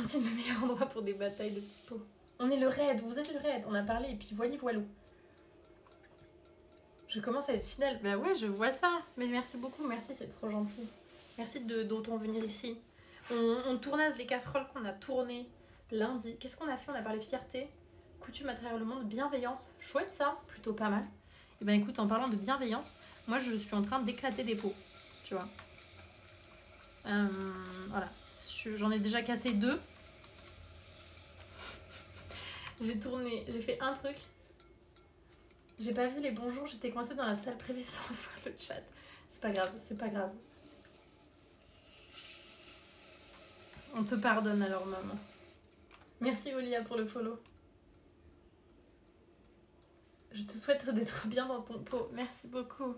cantine le meilleur endroit pour des batailles de petits pots. On est le raid, vous êtes le raid, on a parlé et puis voilà. Je commence à être fidèle. Bah ouais, je vois ça. Mais merci beaucoup, merci, c'est trop gentil. Merci d'autant venir ici. On tournaise les casseroles qu'on a tournées lundi. Qu'est-ce qu'on a fait? On a parlé fierté, coutume à travers le monde, bienveillance. Chouette ça, plutôt pas mal. Et ben écoute, en parlant de bienveillance, moi je suis en train d'éclater des pots. Tu vois. Voilà. J'en ai déjà cassé 2. J'ai fait un truc. J'ai pas vu les bonjours, j'étais coincée dans la salle privée sans voir le chat. C'est pas grave, c'est pas grave. On te pardonne alors, maman. Merci Olia pour le follow. Je te souhaite d'être bien dans ton pot. Merci beaucoup.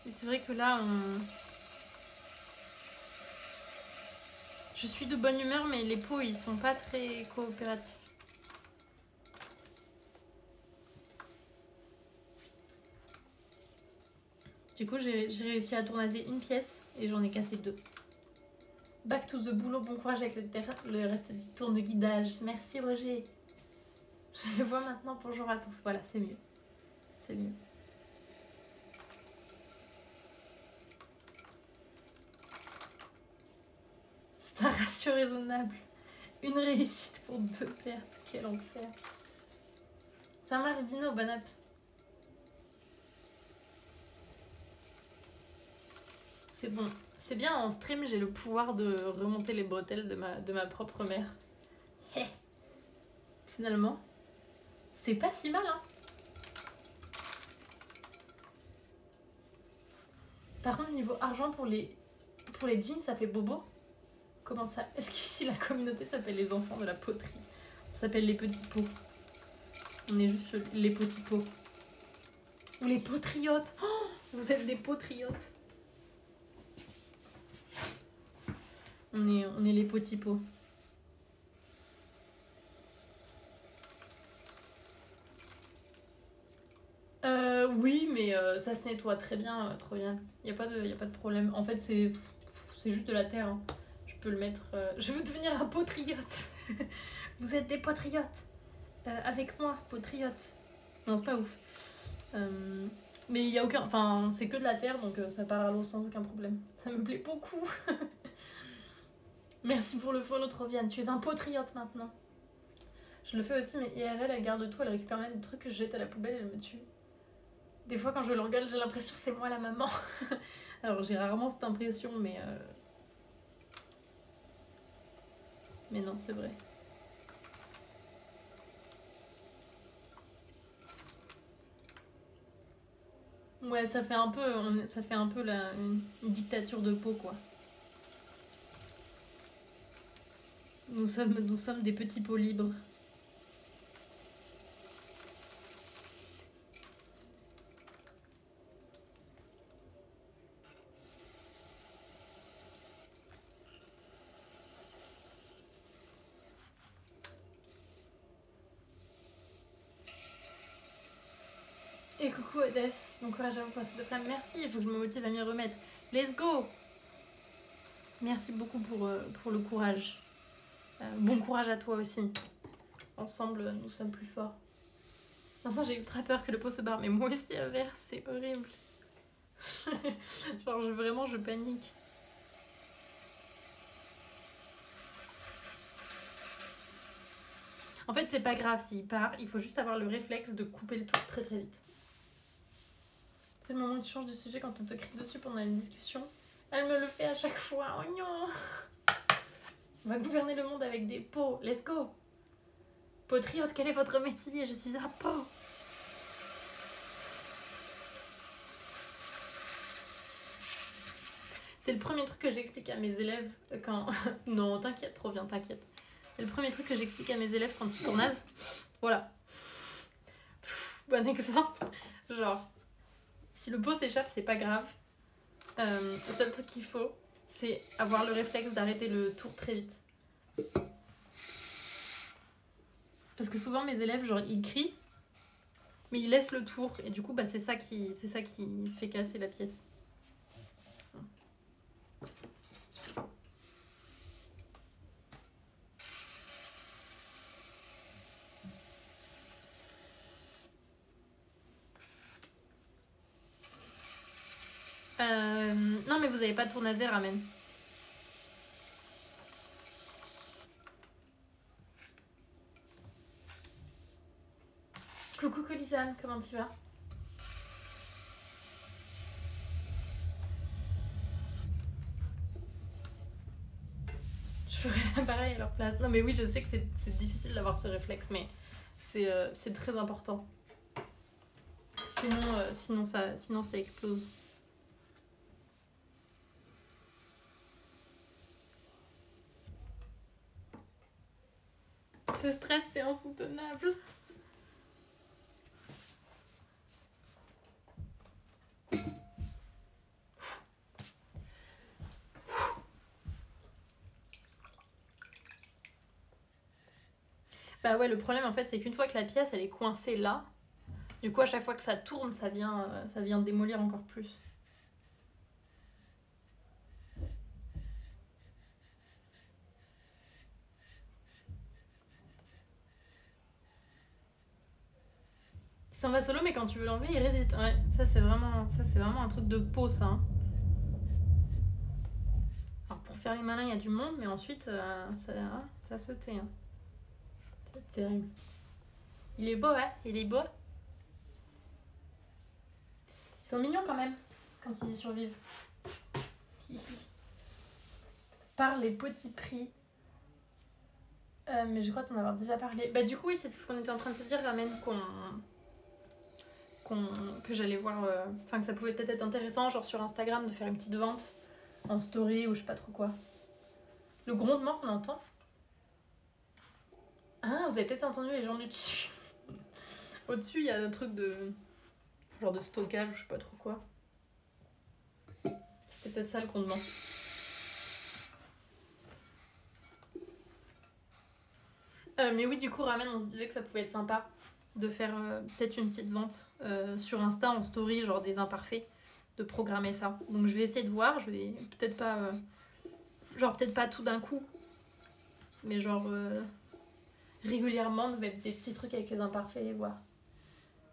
Et c'est vrai que là, je suis de bonne humeur, mais les pots, ils sont pas très coopératifs. Du coup, j'ai réussi à tournaser une pièce et j'en ai cassé 2. Back to the boulot, bon courage avec le reste du tour de guidage. Merci Roger. Je les vois maintenant, bonjour à tous. Voilà, c'est mieux. C'est mieux. C'est un ratio raisonnable. Une réussite pour 2 pertes. Quel enfer. Ça marche, Dino, bon app. C'est bon. C'est bien, en stream, j'ai le pouvoir de remonter les bretelles de ma propre mère. Hé. Finalement, c'est pas si mal, hein. Par contre, niveau argent, pour les jeans, ça fait bobo. Comment ça? Est-ce qu'ici, la communauté s'appelle les enfants de la poterie? On s'appelle les petits pots. On est juste les petits pots. Ou les potriotes. Oh, vous êtes des potriotes. On est les petits pots. Oui, mais ça se nettoie très bien, trop bien. Y a pas de problème. En fait, c'est juste de la terre. Hein. Je peux le mettre. Je veux devenir un potriote. Vous êtes des potriotes. Avec moi, potriote. Non, c'est pas ouf. Mais il y a aucun. Enfin, c'est que de la terre, donc ça part à l'eau sans aucun problème. Ça me plaît beaucoup. Merci pour le follow, Troviane. Tu es un potriote maintenant. Je le fais aussi, mais IRL, elle garde tout, elle récupère même des trucs que je jette à la poubelle, elle me tue. Des fois, quand je l'engueule, j'ai l'impression que c'est moi la maman. Alors, j'ai rarement cette impression, mais non, c'est vrai. Ouais, ça fait un peu une dictature de peau, quoi. Nous sommes des petits pots libres. Et coucou Odès, bon courage à vous pour cette femme. Merci, il faut que je me motive à m'y remettre. Let's go! Merci beaucoup pour le courage. Bon courage à toi aussi. Ensemble, nous sommes plus forts. Maintenant, j'ai eu très peur que le pot se barre, mais moi aussi, à verre, c'est horrible. Genre, je panique. En fait, c'est pas grave s'il part, il faut juste avoir le réflexe de couper le tour très très vite. C'est le moment où tu changes de sujet quand on te crie dessus pendant une discussion. Elle me le fait à chaque fois. Oh non! On va gouverner le monde avec des pots. Let's go! Potriote, quel est votre métier? Je suis un pot. C'est le premier truc que j'explique à mes élèves quand... Non, t'inquiète, trop bien, t'inquiète. C'est le premier truc que j'explique à mes élèves quand ils tournasent. Voilà. Bon exemple. Genre, si le pot s'échappe, c'est pas grave. Le seul truc qu'il faut, c'est avoir le réflexe d'arrêter le tour très vite. Parce que souvent mes élèves, genre, ils crient, mais ils laissent le tour. Et du coup, bah, c'est ça qui fait casser la pièce. Non mais vous avez pas de tournaser, Ramen. Coucou Colisane, comment tu vas? Je ferai l'appareil à leur place. Non mais oui, je sais que c'est difficile d'avoir ce réflexe, mais c'est très important. Sinon ça explose. Ce stress, c'est insoutenable. Bah ouais, le problème en fait, c'est qu'une fois que la pièce elle est coincée là, du coup à chaque fois que ça tourne, ça vient démolir encore plus. Il s'en va solo, mais quand tu veux l'enlever, il résiste. Ouais, ça c'est vraiment un truc de peau, ça. Hein. Alors pour faire les malins, il y a du monde, mais ensuite ça se tait. Hein. C'est terrible. Il est beau, hein? Il est beau. Ils sont mignons quand même, comme s'ils survivent. Par les petits prix. Mais je crois t'en avoir déjà parlé. Bah du coup oui, c'est ce qu'on était en train de se dire, Ramen, que j'allais voir, enfin que ça pouvait peut-être être intéressant, genre sur Instagram, de faire une petite vente en story ou je sais pas trop quoi. Le grondement qu'on entend. Ah, vous avez peut-être entendu les gens du dessus. Au-dessus, il y a un truc de genre de stockage ou je sais pas trop quoi. C'était peut-être ça le grondement. Mais oui, du coup, Ramen, on se disait que ça pouvait être sympa de faire peut-être une petite vente sur Insta en story, genre des imparfaits, de programmer ça. Donc je vais essayer de voir, je vais peut-être pas... genre peut-être pas tout d'un coup, mais genre régulièrement de mettre des petits trucs avec les imparfaits et voir.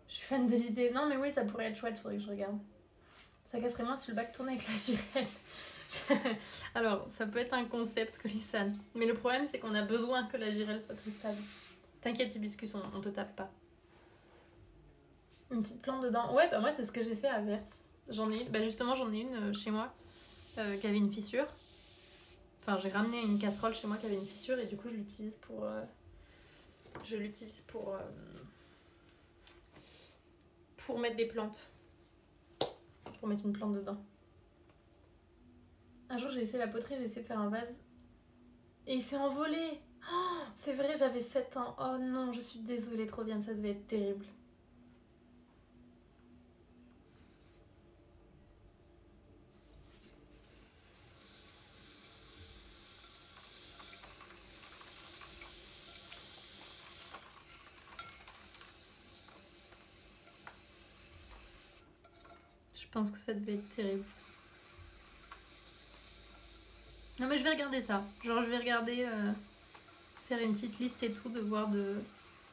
Je suis fan de l'idée. Non mais oui, ça pourrait être chouette, faudrait que je regarde. Ça casserait moins si le bac tournait avec la girelle. Alors, ça peut être un concept, Colisane. Mais le problème, c'est qu'on a besoin que la girelle soit très stable. T'inquiète, Hibiscus, on te tape pas. Une petite plante dedans. Ouais, bah moi, c'est ce que j'ai fait à Verse. Justement, j'en ai une chez moi qui avait une fissure. Enfin, j'ai ramené une casserole chez moi qui avait une fissure et du coup, je l'utilise pour... pour mettre des plantes. Pour mettre une plante dedans. Un jour, j'ai essayé la poterie, j'ai essayé de faire un vase. Et il s'est envolé. Oh, c'est vrai, j'avais 7 ans. Oh non, je suis désolée, trop bien, ça devait être terrible. Je pense que ça devait être terrible. Non mais je vais regarder ça. Genre je vais regarder, faire une petite liste et tout, de voir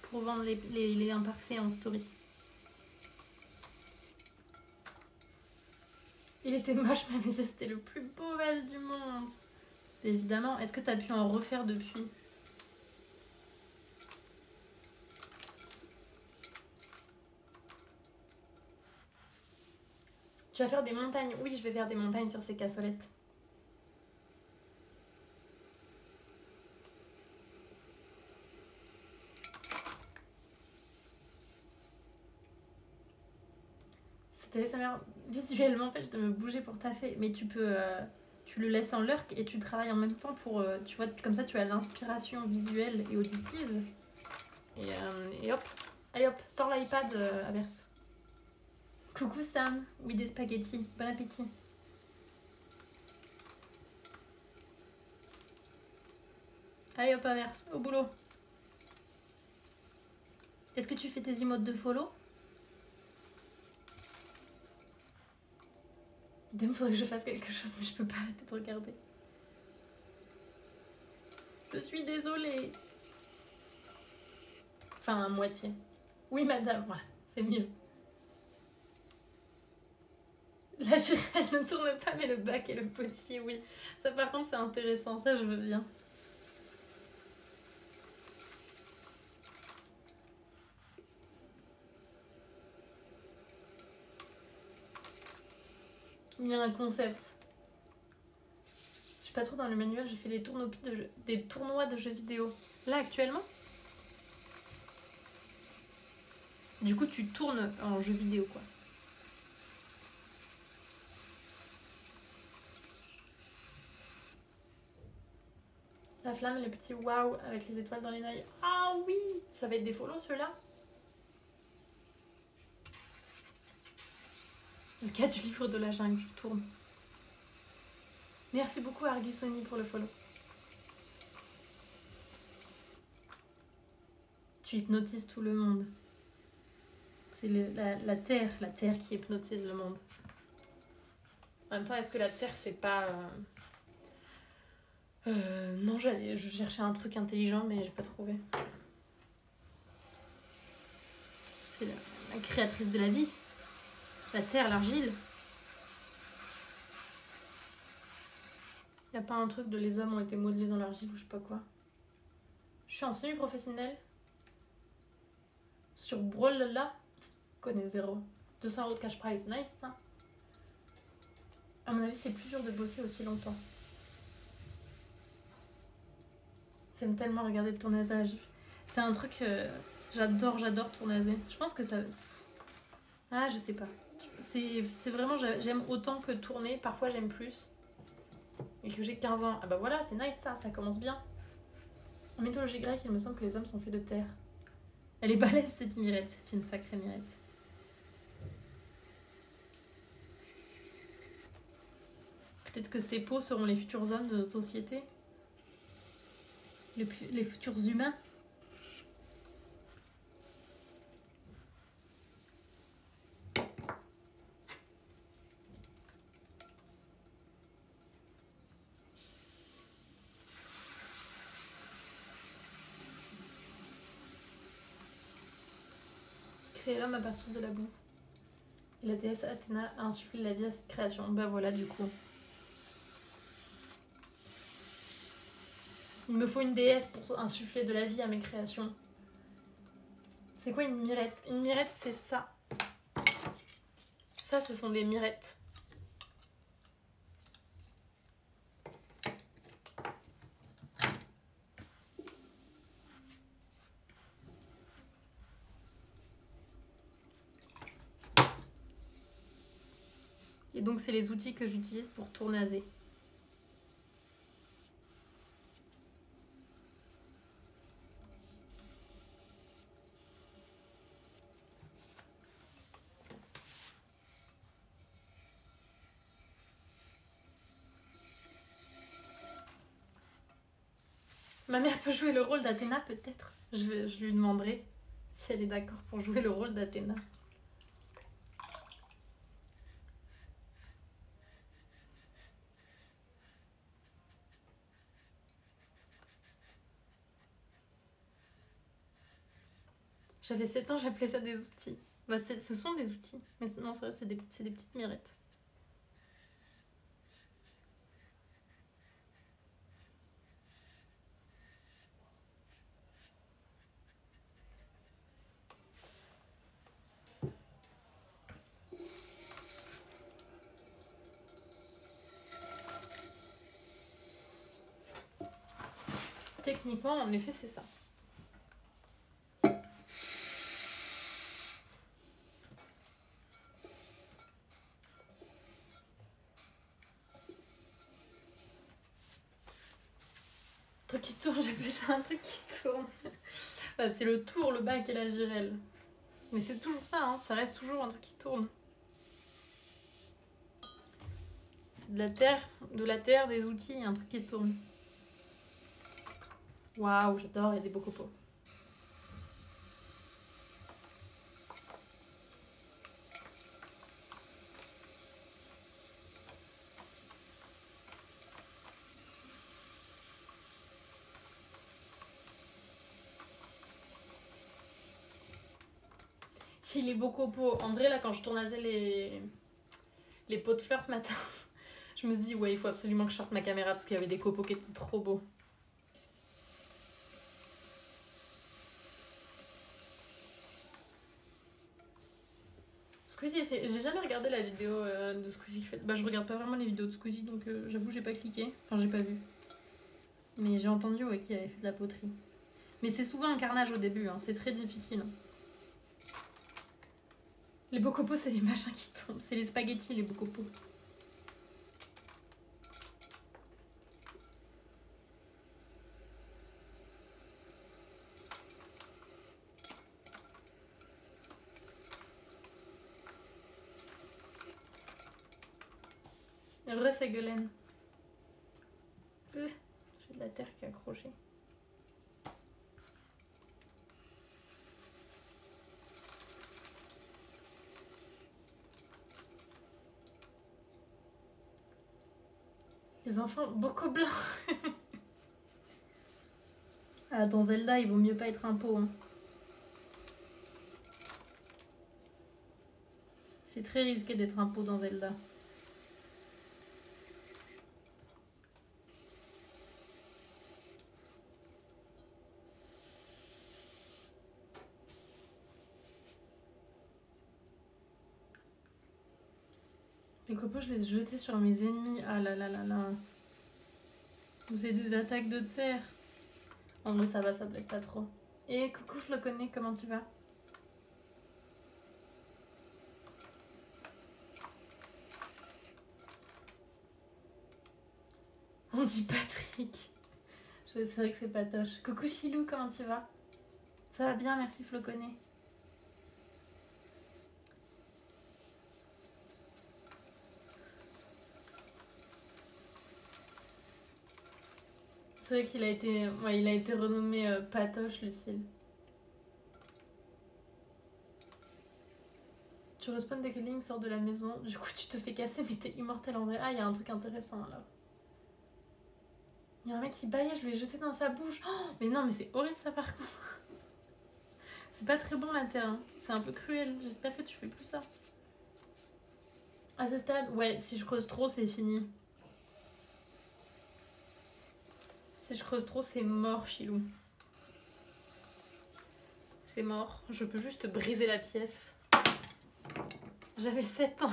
pour vendre les imparfaits en story. Il était moche, mais mes yeux, c'était le plus beau vase du monde. Évidemment, est-ce que t'as pu en refaire depuis? Tu vas faire des montagnes? Oui, je vais faire des montagnes sur ces cassolettes. C'était sa mère visuellement empêche de me bouger pour taffer, mais tu peux... tu le laisses en lurk et tu travailles en même temps pour... tu vois, comme ça tu as l'inspiration visuelle et auditive. Et hop, allez hop, sors l'iPad, Averse. Coucou Sam, oui des spaghettis, bon appétit. Allez hop Averse, au boulot. Est-ce que tu fais tes emotes de follow? Il me faudrait que je fasse quelque chose, mais je peux pas arrêter de regarder. Je suis désolée. Enfin, à moitié. Oui madame, voilà, c'est mieux. La girelle ne tourne pas, mais le bac et le potier, oui. Ça, par contre, c'est intéressant. Ça, je veux bien. Il y a un concept. Je suis pas trop dans le manuel. J'ai fait des tournois de jeux vidéo. Là, actuellement. Du coup, tu tournes en jeu vidéo, quoi. La flamme et le petit waouh avec les étoiles dans les nailles. Ah oui! Ça va être des follow, ceux-là. Le cas du livre de la jungle, tu tournes. Merci beaucoup Argusoni pour le follow. Tu hypnotises tout le monde. C'est la terre qui hypnotise le monde. En même temps, est-ce que la terre, c'est pas... non, je cherchais un truc intelligent, mais j'ai pas trouvé. C'est la créatrice de la vie. La terre, l'argile. Y a pas un truc de les hommes ont été modelés dans l'argile ou je sais pas quoi. Je suis en semi-professionnel. Sur Brawl là, connais zéro. 200 € de cash prize, nice ça. À mon avis, c'est plus dur de bosser aussi longtemps. J'aime tellement regarder le tournasage. C'est un truc, j'adore tournaser. Je pense que ça... Ah, je sais pas. C'est vraiment, j'aime autant que tourner. Parfois, j'aime plus. Et que j'ai 15 ans. Ah bah voilà, c'est nice ça commence bien. En mythologie grecque, il me semble que les hommes sont faits de terre. Elle est balèze cette mirette, c'est une sacrée mirette. Peut-être que ces peaux seront les futurs hommes de notre société. Les futurs humains. Créer l'homme à partir de la boue. Et la déesse Athéna a insufflé la vie à cette création. Bah voilà du coup. Il me faut une déesse pour insuffler de la vie à mes créations. C'est quoi une mirette? Une mirette, c'est ça. Ça, ce sont des mirettes. Et donc, c'est les outils que j'utilise pour tournaser. Ma mère peut jouer le rôle d'Athéna, peut-être. Je lui demanderai si elle est d'accord pour jouer le rôle d'Athéna. J'avais 7 ans, j'appelais ça des outils. Bah, ce sont des outils. Mais non, c'est vrai, c'est des petites mirettes. Techniquement, en effet, c'est ça. Un truc qui tourne, j'appelais ça un truc qui tourne. Bah, c'est le tour, le bac et la girelle. Mais c'est toujours ça, hein, ça reste toujours un truc qui tourne. C'est de la terre, des outils et un truc qui tourne. Waouh, j'adore, il y a des beaux copeaux. Si les beaux copeaux, en vrai là quand je tournasais les pots de fleurs ce matin. Je me suis dit, ouais, il faut absolument que je sorte ma caméra parce qu'il y avait des copeaux qui étaient trop beaux. Squeezie, j'ai jamais regardé la vidéo de Squeezie qui fait. Bah, je regarde pas vraiment les vidéos de Squeezie donc j'avoue, j'ai pas cliqué. Enfin, j'ai pas vu. Mais j'ai entendu ouais, qu'il avait fait de la poterie. Mais c'est souvent un carnage au début, hein. C'est très difficile. Les bocopos, c'est les machins qui tombent. C'est les spaghettis, les bocopos. Vrai, c'est Guelaine. J'ai de la terre qui est accrochée. Les enfants, beaucoup blancs. Ah, dans Zelda, il vaut mieux pas être un pot. Hein. C'est très risqué d'être un pot dans Zelda. Les copeaux, je les ai jetés sur mes ennemis. Ah là là là là. Vous avez des attaques de terre. En vrai, ça va, ça blague pas trop. Et coucou, je le connais, comment tu vas? On dit Patrick. C'est vrai que c'est patoche. Coucou Chilou, comment tu vas? Ça va bien, merci Floconnet. C'est vrai qu'il a été, ouais, il a été renommé Patoche, Lucille. Tu respawns dès que Link sort de la maison, du coup tu te fais casser mais t'es immortel en vrai. Ah, il y a un truc intéressant alors. Il y a un mec qui baillait, je lui ai jeté dans sa bouche. Oh, mais non, mais c'est horrible ça par contre. C'est pas très bon la terre, hein. C'est un peu cruel. J'espère que tu fais plus ça. À ce stade, ouais, si je creuse trop, c'est fini. Si je creuse trop, c'est mort, Chilou. C'est mort. Je peux juste briser la pièce. J'avais 7 ans.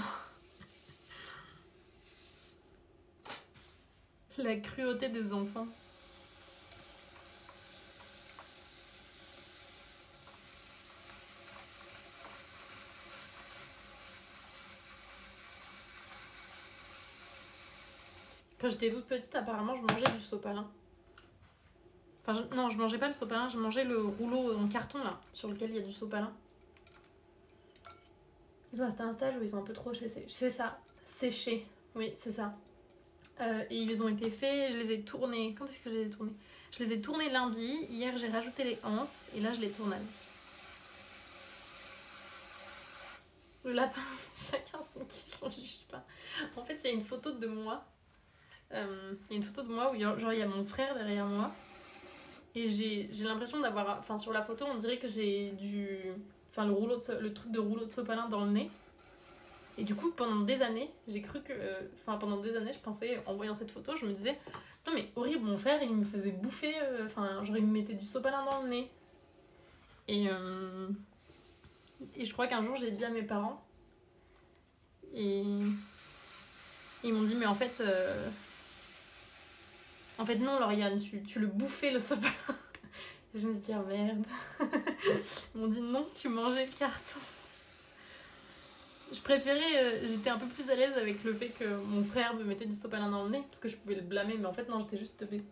La cruauté des enfants. Quand j'étais toute petite, apparemment, je mangeais du sopalin. Enfin, non, je mangeais pas le sopalin, je mangeais le rouleau en carton, là, sur lequel il y a du sopalin. Ils ont resté un stage où ils ont un peu trop séché. C'est ça, séché. Oui, c'est ça. Et ils ont été faits, je les ai tournés. Quand est-ce que je les ai tournés? Je les ai tournés lundi. Hier, j'ai rajouté les anses. Et là, je les tournalise. Le lapin, chacun son kiff, on juge pas. En fait, il y a une photo de moi. Il y a une photo de moi où genre, il y a mon frère derrière moi. Et j'ai l'impression d'avoir... Enfin, sur la photo, on dirait que j'ai du... Enfin, le truc de rouleau de sopalin dans le nez. Et du coup, pendant des années, j'ai cru que... Enfin, pendant des années, je pensais, en voyant cette photo, je me disais... Non mais horrible, mon frère, il me faisait bouffer... Enfin, genre, il me mettait du sopalin dans le nez. Et je crois qu'un jour, j'ai dit à mes parents... Et... Ils m'ont dit, mais en fait... En fait, non, Lauriane, tu le bouffais, le sopalin. Et je me suis dit, oh merde. Ils m'ont dit, non, tu mangeais le carton. Je préférais, j'étais un peu plus à l'aise avec le fait que mon frère me mettait du sopalin dans le nez, parce que je pouvais le blâmer, mais en fait, non, j'étais juste teubée.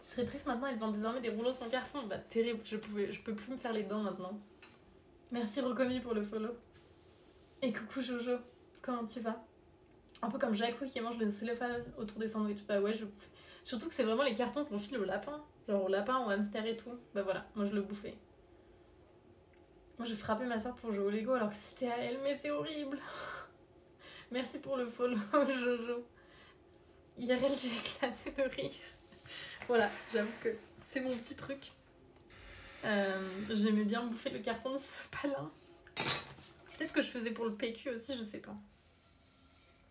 Tu serais triste maintenant, ils vendent désormais des rouleaux sans carton. Bah, terrible, je peux plus me faire les dents maintenant. Merci Rocomi pour le follow. Et coucou Jojo, comment tu vas? Un peu comme Jacques qui mange le cellophane autour des sandwichs. Bah ouais, surtout que c'est vraiment les cartons qu'on file au lapin. Genre au lapin, au hamster et tout. Bah voilà, moi je le bouffais. Moi j'ai frappé ma soeur pour jouer au Lego alors que c'était à elle, mais c'est horrible. Merci pour le follow Jojo. IRL, j'ai éclaté de rire. Voilà, j'avoue que c'est mon petit truc. J'aimais bien bouffer le carton de sopalin. Peut-être que je faisais pour le PQ aussi, je sais pas.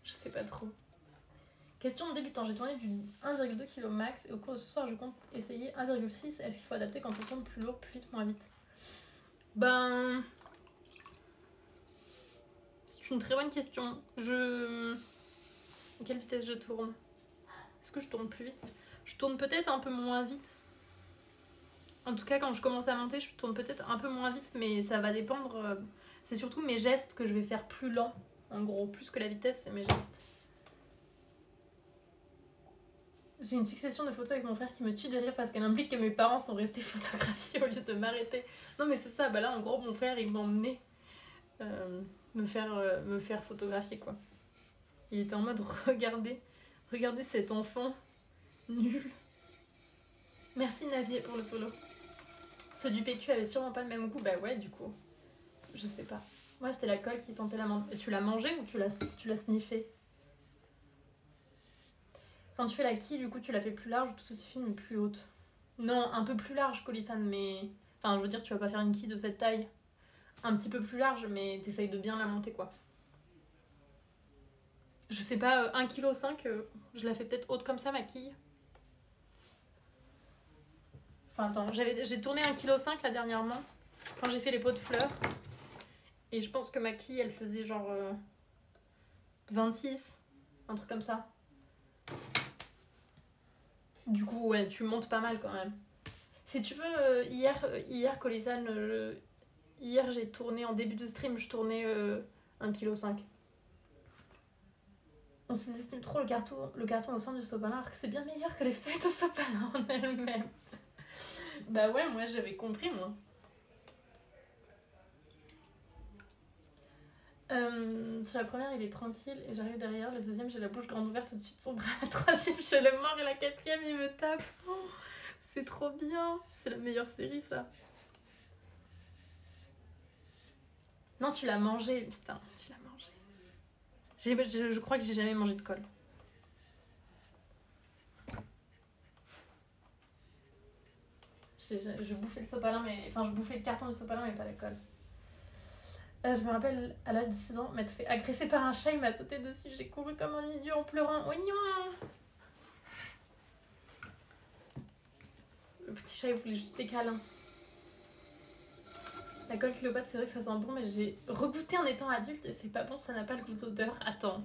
Je sais pas trop. Question de débutant, j'ai tourné du 1,2 kg max et au cours de ce soir je compte essayer 1,6. Est-ce qu'il faut adapter quand on tourne plus lourd, plus vite, moins vite? Ben... C'est une très bonne question. À quelle vitesse je tourne? Est-ce que je tourne plus vite? Je tourne peut-être un peu moins vite. En tout cas, quand je commence à monter, je tourne peut-être un peu moins vite, mais ça va dépendre. C'est surtout mes gestes que je vais faire plus lent. En gros, plus que la vitesse, c'est mes gestes. J'ai une succession de photos avec mon frère qui me tue de rire parce qu'elle implique que mes parents sont restés photographiés au lieu de m'arrêter. Non mais c'est ça, bah là en gros mon frère il m'emmenait me faire photographier quoi. Il était en mode regardez cet enfant nul. Merci Navier pour le follow. Ceux du PQ avaient sûrement pas le même goût, bah ouais du coup. Je sais pas. Moi c'était la colle qui sentait la menthe. Et tu l'as mangée ou tu l'as sniffée? Quand tu fais la quille, du coup, tu la fais plus large ou tout aussi fine mais plus haute? Non, un peu plus large, Colisane, mais... Enfin, je veux dire, tu vas pas faire une quille de cette taille. Un petit peu plus large, mais t'essayes de bien la monter, quoi. Je sais pas, 1,5 kg, je la fais peut-être haute comme ça, ma quille. Enfin, attends, j'ai tourné 1,5 kg là, dernièrement, quand j'ai fait les pots de fleurs. Et je pense que ma quille, elle faisait genre... 26, un truc comme ça. Du coup, ouais, tu montes pas mal quand même. Si tu veux, hier Colisane, hier j'ai tourné en début de stream, je tournais 1,5 kg. On sous-estime trop le carton au sein du sopalin, alors que c'est bien meilleur que les feuilles de sopalin en elles-mêmes. Bah ouais, moi j'avais compris, moi. Sur la première, il est tranquille et j'arrive derrière. La deuxième, j'ai la bouche grande ouverte au-dessus de son bras. La troisième, je le mords et la quatrième, il me tape. Oh, c'est trop bien. C'est la meilleure série, ça. Non, tu l'as mangé. Putain, tu l'as mangé. Je crois que j'ai jamais mangé de colle. Je bouffais le sopalin, mais... Enfin, je bouffais le carton du sopalin, mais pas la colle. Je me rappelle, à l'âge de 6 ans, m'être fait agresser par un chat, il m'a sauté dessus. J'ai couru comme un idiot en pleurant. Oignon! Le petit chat, il voulait juste des câlins. La colle Cléopâtre, c'est vrai que ça sent bon, mais j'ai regoûté en étant adulte et c'est pas bon, ça n'a pas le goût d'odeur. Attends,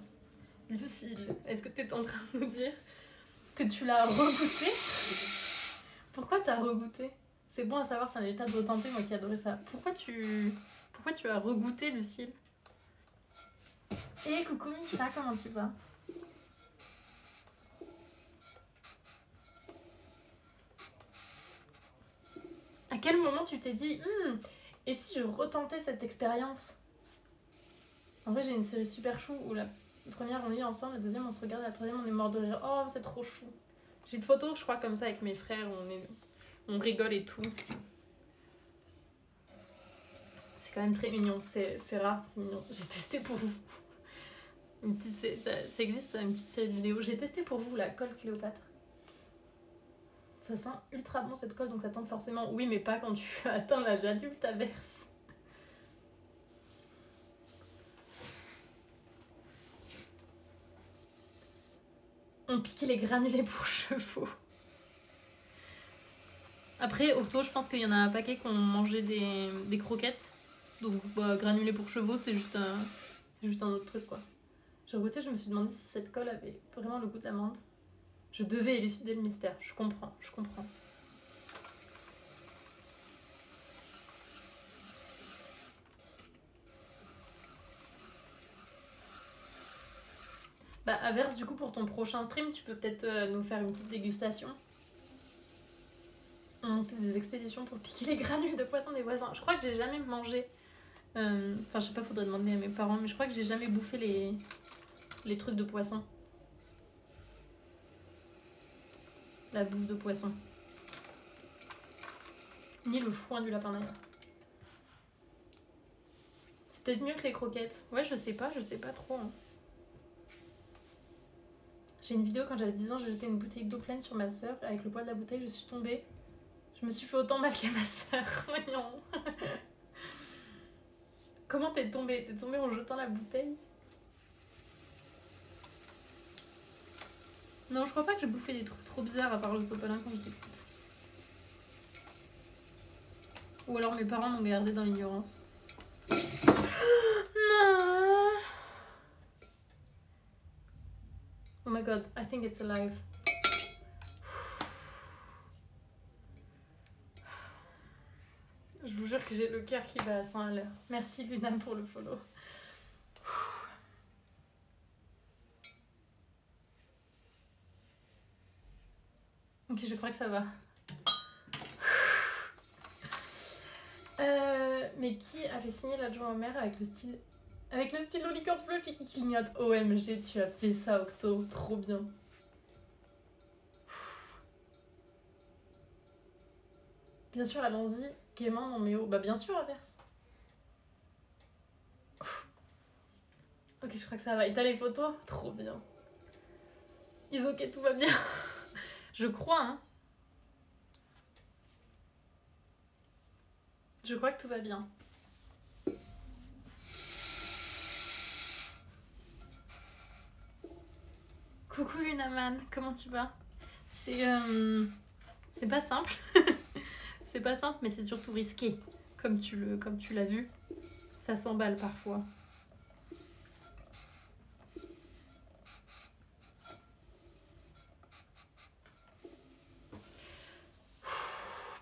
Lucille, est-ce que t'es en train de nous dire que tu l'as regoûté? Pourquoi t'as regoûté? C'est bon à savoir, c'est un état de retenter, moi qui adorais ça. Pourquoi tu as regoûté, Lucille? Eh, coucou Micha, comment tu vas? À quel moment tu t'es dit et si je retentais cette expérience? En vrai, j'ai une série super chou où la première on lit ensemble, la deuxième on se regarde, la troisième on est mort de rire. Oh, c'est trop chou. J'ai une photo, je crois, comme ça avec mes frères, on rigole et tout. C'est quand même très mignon, c'est rare, c'est mignon. J'ai testé pour vous. Ça existe, une petite série de vidéos. J'ai testé pour vous la colle Cléopâtre. Ça sent ultra bon cette colle, donc ça tente forcément. Oui, mais pas quand tu atteins l'âge adulte, à verse. On piquait les granulés pour chevaux. Après, Octo, je pense qu'il y en a un paquet qui ont mangé des croquettes. Donc, bah, granulés pour chevaux, c'est juste un autre truc, quoi. J'ai goûté, je me suis demandé si cette colle avait vraiment le goût d'amande. Je devais élucider le mystère, je comprends. Bah, Averse, du coup, pour ton prochain stream, tu peux peut-être nous faire une petite dégustation. C'est des expéditions pour piquer les granules de poisson des voisins. Je crois que j'ai jamais mangé. Enfin, je sais pas, faudrait demander à mes parents, mais je crois que j'ai jamais bouffé les trucs de poisson. La bouffe de poisson. Ni le foin du lapin d'ailleurs. C'est peut-être mieux que les croquettes. Ouais, je sais pas trop. Hein. J'ai une vidéo quand j'avais 10 ans, j'ai jeté une bouteille d'eau pleine sur ma soeur. Avec le poids de la bouteille, je suis tombée. Je me suis fait autant mal qu'à ma soeur. Voyons. Comment t'es tombée? T'es tombée en jetant la bouteille? Non, je crois pas que j'ai bouffé des trucs trop bizarres à part le sopalin quand j'étais petite. Ou alors mes parents m'ont gardé dans l'ignorance. Non. Oh my god, I think it's alive. Je vous jure que j'ai le cœur qui bat à 100 à l'heure. Merci Luna pour le follow. Ok, je crois que ça va. Mais qui a fait signer l'adjoint au maire avec le style... Avec le stylo licorne fluffy qui clignote. OMG, tu as fait ça, Octo. Trop bien. Bien sûr, allons-y. Gaiement, non mais oh. Bah bien sûr, Averse. Ok, je crois que ça va. Et t'as les photos? Trop bien. Ils ok, tout va bien. Je crois, hein. Je crois que tout va bien. Coucou Lunaman, comment tu vas? C'est pas simple. C'est pas simple, mais c'est surtout risqué. Comme tu l'as vu, ça s'emballe parfois.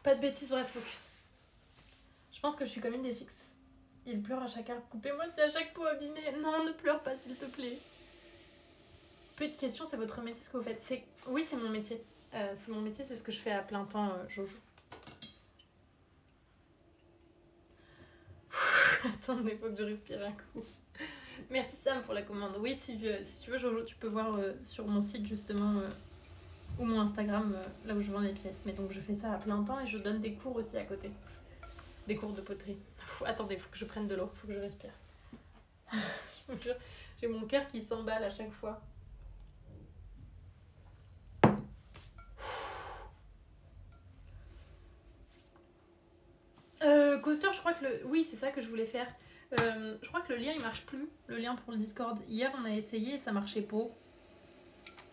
Pas de bêtises, bref, focus. Je pense que je suis comme une des fixes. Il pleure à chaque arbre. Coupez-moi, c'est à chaque peau abîmée. Non, ne pleure pas, s'il te plaît. Petite question, c'est votre métier ce que vous faites? Oui, c'est mon métier. C'est mon métier, c'est ce que je fais à plein temps, Jojo. Attendez, faut que je respire un coup. Merci Sam pour la commande. Oui, si tu veux, Jojo, tu peux voir sur mon site justement ou mon Instagram là où je vends mes pièces. Mais donc je fais ça à plein temps et je donne des cours aussi à côté. Des cours de poterie. Attendez, faut que je prenne de l'eau, faut que je respire. Je vous jure, j'ai mon cœur qui s'emballe à chaque fois. Coaster, je crois que le... Oui, c'est ça que je voulais faire. Je crois que le lien il marche plus, le lien pour le Discord. Hier on a essayé et ça marchait pas.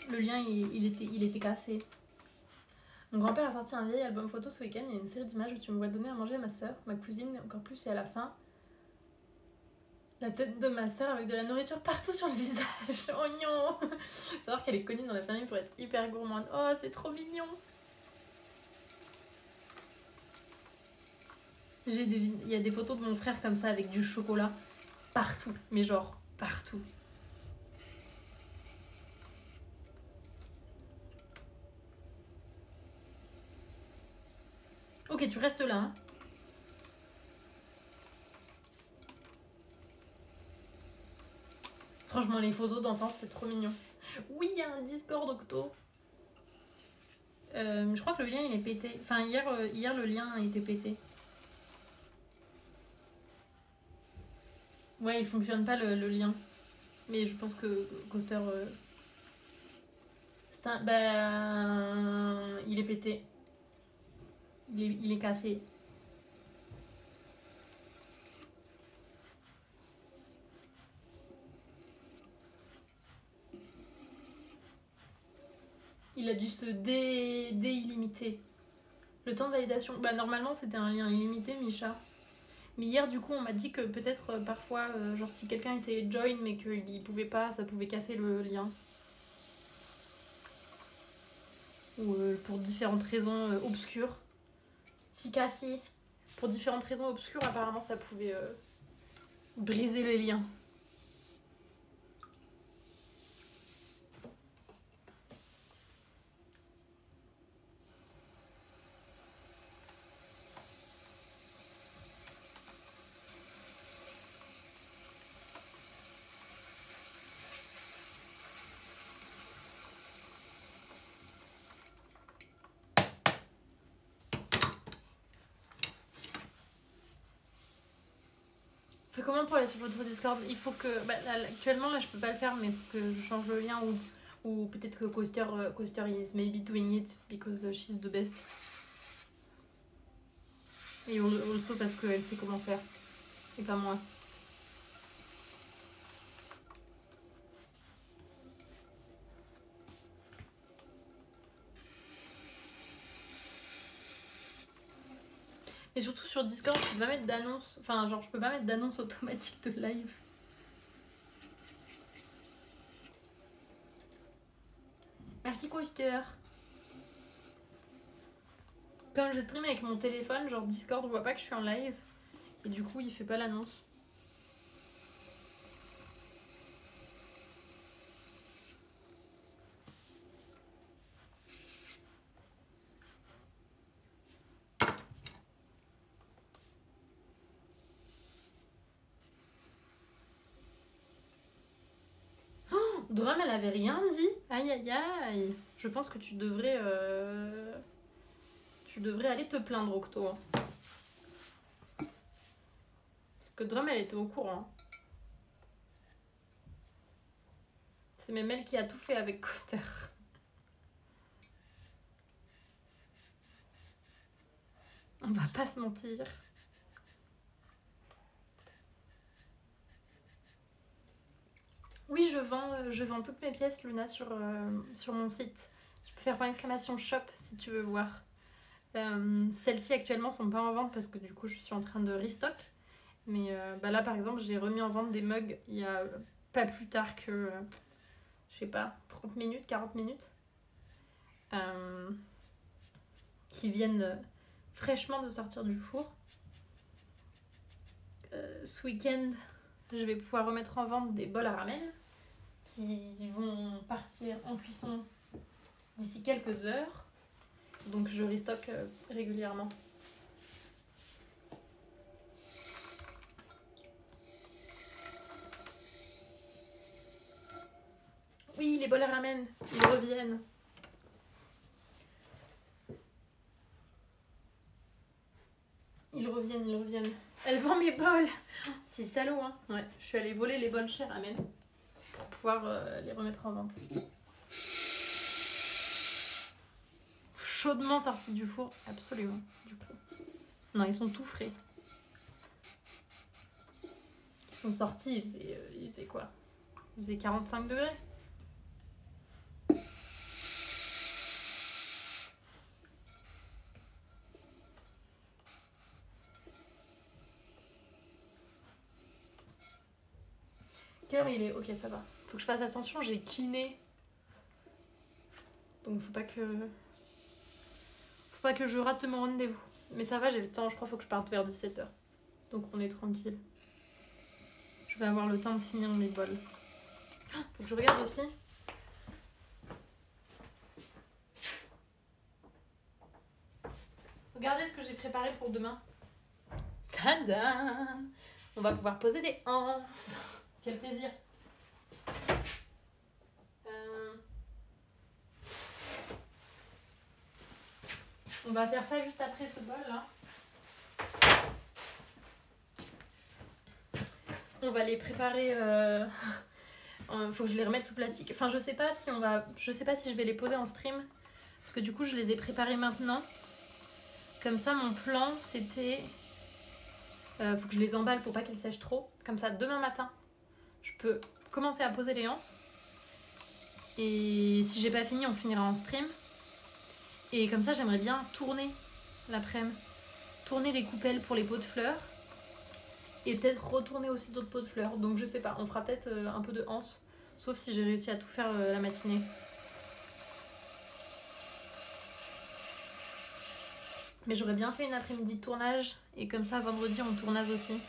Le lien il était cassé. Mon grand-père a sorti un vieil album photo ce week-end. Il y a une série d'images où tu me vois donner à manger à ma soeur, ma cousine encore plus, et à la fin la tête de ma soeur avec de la nourriture partout sur le visage. Oh non. Savoir qu'elle est connue dans la famille pour être hyper gourmande. Oh, c'est trop mignon. Il y a des photos de mon frère comme ça avec du chocolat partout, mais genre partout. Ok, tu restes là. Hein. Franchement, les photos d'enfance, c'est trop mignon. Oui, il y a un Discord Octo. Je crois que le lien il est pété. Enfin, hier le lien a été pété. Ouais, il fonctionne pas le lien. Mais je pense que Coaster. Il est pété. Il est cassé. Il a dû se déillimiter. Le temps de validation. Bah, normalement, c'était un lien illimité, Micha. Mais hier, du coup, on m'a dit que peut-être parfois, genre si quelqu'un essayait de join mais qu'il pouvait pas, ça pouvait casser le lien. Ou pour différentes raisons obscures. Si cassé, pour différentes raisons obscures, apparemment, ça pouvait briser les liens. Fais comment pour aller sur votre Discord? Il faut que... Bah, actuellement, là, je peux pas le faire, mais il faut que je change le lien ou peut-être que Coaster is maybe doing it because she's the best. Et also parce qu'elle sait comment faire. Et pas moi. Et surtout sur Discord, je peux pas mettre d'annonce. Enfin, genre, je peux pas mettre d'annonce automatique de live. Merci, Coaster. Quand je stream avec mon téléphone, genre Discord voit pas que je suis en live. Et du coup, il fait pas l'annonce. Drum, elle avait rien dit. Aïe aïe aïe. Je pense que tu devrais aller te plaindre, Octo. Parce que Drum, elle était au courant. C'est même elle qui a tout fait avec Coaster. On va pas se mentir. Oui, je vends toutes mes pièces, Luna, sur mon site. Tu peux faire point !shop si tu veux voir. Celles-ci actuellement sont pas en vente parce que du coup je suis en train de restock. Mais là par exemple j'ai remis en vente des mugs il y a pas plus tard que je sais pas 30 minutes, 40 minutes. Qui viennent fraîchement de sortir du four. Ce week-end je vais pouvoir remettre en vente des bols à ramen qui vont partir en cuisson d'ici quelques heures. Donc je restock régulièrement. Oui, les bols à ramen, ils reviennent. Ils reviennent. Elle vend mes bols. C'est salaud, hein. Ouais, je suis allée voler les bols chez Ramen pour pouvoir les remettre en vente. Chaudement sortis du four, absolument, du coup. Non, ils sont tout frais. Ils sont sortis, il faisait quoi? Il faisait 45 degrés. Quelle heure il est? Ok, ça va. Faut que je fasse attention, j'ai kiné. Donc faut pas que je rate mon rendez-vous. Mais ça va, j'ai le temps, je crois qu'il faut que je parte vers 17h. Donc on est tranquille. Je vais avoir le temps de finir mes bols. Faut que je regarde aussi. Regardez ce que j'ai préparé pour demain. Tadam! On va pouvoir poser des anses. Quel plaisir. On va faire ça juste après ce bol là. On va les préparer. Faut que je les remette sous plastique. Enfin, je sais pas si je vais les poser en stream. Parce que du coup, je les ai préparés maintenant. Comme ça, mon plan, c'était... faut que je les emballe pour pas qu'elles sèchent trop. Comme ça, demain matin, je peux commencer à poser les anses. Et si j'ai pas fini, on finira en stream. Et comme ça, j'aimerais bien tourner l'après-midi. Tourner les coupelles pour les pots de fleurs. Et peut-être retourner aussi d'autres pots de fleurs. Donc je sais pas, on fera peut-être un peu de anse. Sauf si j'ai réussi à tout faire la matinée. Mais j'aurais bien fait une après-midi de tournage. Et comme ça, vendredi, on tournage aussi.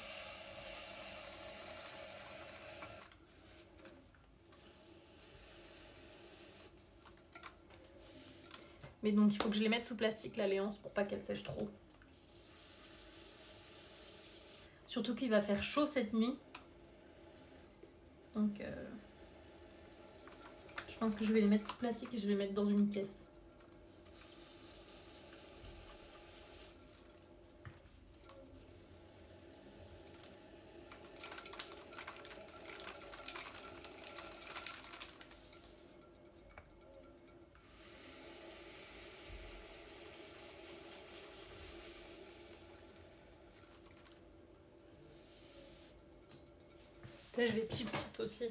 Mais donc il faut que je les mette sous plastique, là, les anses, pour pas qu'elles sèchent trop. Surtout qu'il va faire chaud cette nuit. Donc je pense que je vais les mettre sous plastique et je vais les mettre dans une caisse. Là, je vais pchit aussi.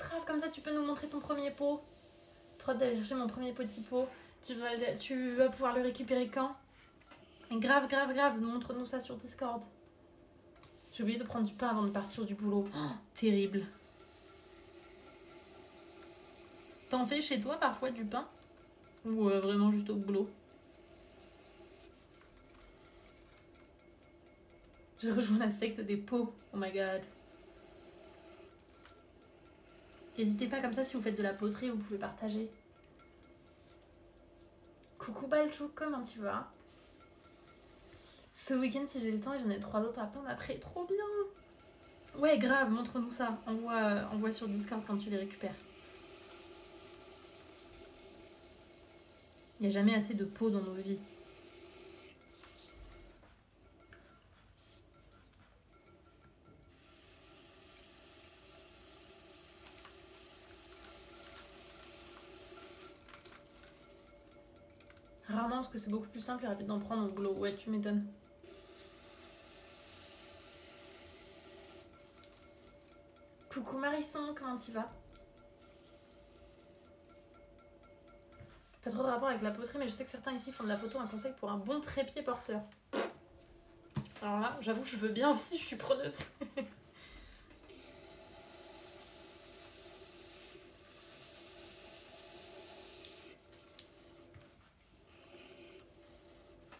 Trave, comme ça tu peux nous montrer ton premier pot. Trop d'aller chercher mon premier petit pot. Tu vas pouvoir le récupérer quand? Grave, montre-nous ça sur Discord. J'ai oublié de prendre du pain avant de partir du boulot. Oh, terrible. T'en fais chez toi parfois du pain? Ou vraiment juste au boulot? J'ai rejoint la secte des pots. Oh my god. N'hésitez pas comme ça, si vous faites de la poterie, vous pouvez partager. Coucou Balchou, comment tu vas? Ce week-end, si j'ai le temps, et j'en ai 3 autres à prendre après. Trop bien! Ouais, grave, montre-nous ça. Envoie sur Discord quand tu les récupères. Il n'y a jamais assez de pots dans nos vies. Rarement, parce que c'est beaucoup plus simple et rapide d'en prendre au boulot. Ouais, tu m'étonnes. Coucou Marisson, comment tu vas? Pas trop de rapport avec la poterie, mais je sais que certains ici font de la photo. Un conseil pour un bon trépied porteur. Alors là, j'avoue, je veux bien aussi, je suis preneuse.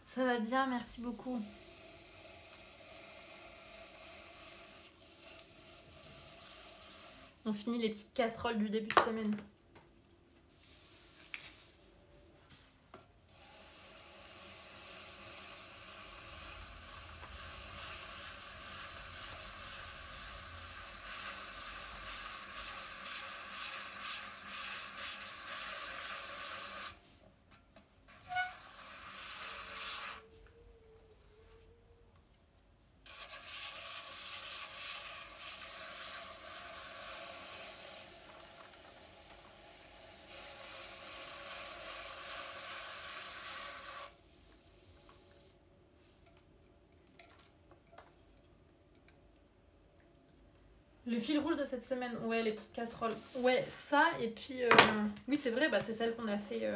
Ça va bien, merci beaucoup. On finit les petites casseroles du début de semaine. Le fil rouge de cette semaine, ouais, les petites casseroles. Ouais, ça, et puis... oui, c'est vrai, bah, c'est celle qu'on a fait...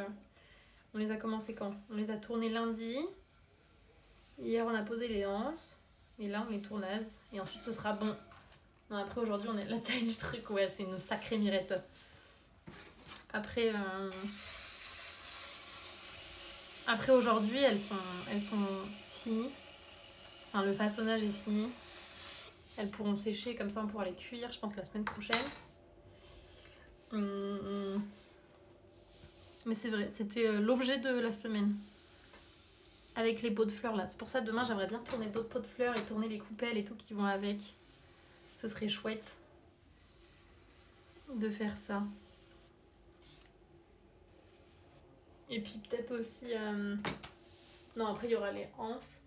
On les a commencé quand? On les a tournées lundi. Hier, on a posé les anses. Et là, on les tournaise. Et ensuite, ce sera bon. Non, après, aujourd'hui, on est la taille du truc. Ouais, c'est une sacrée mirette. Après... Après, aujourd'hui, elles sont finies. Enfin, le façonnage est fini. Elles pourront sécher, comme ça on pourra les cuire, je pense, la semaine prochaine. Mais c'est vrai, c'était l'objet de la semaine. Avec les pots de fleurs là. C'est pour ça, demain, j'aimerais bien tourner d'autres pots de fleurs et tourner les coupelles et tout qui vont avec. Ce serait chouette de faire ça. Et puis peut-être aussi... Non, après, il y aura les anses.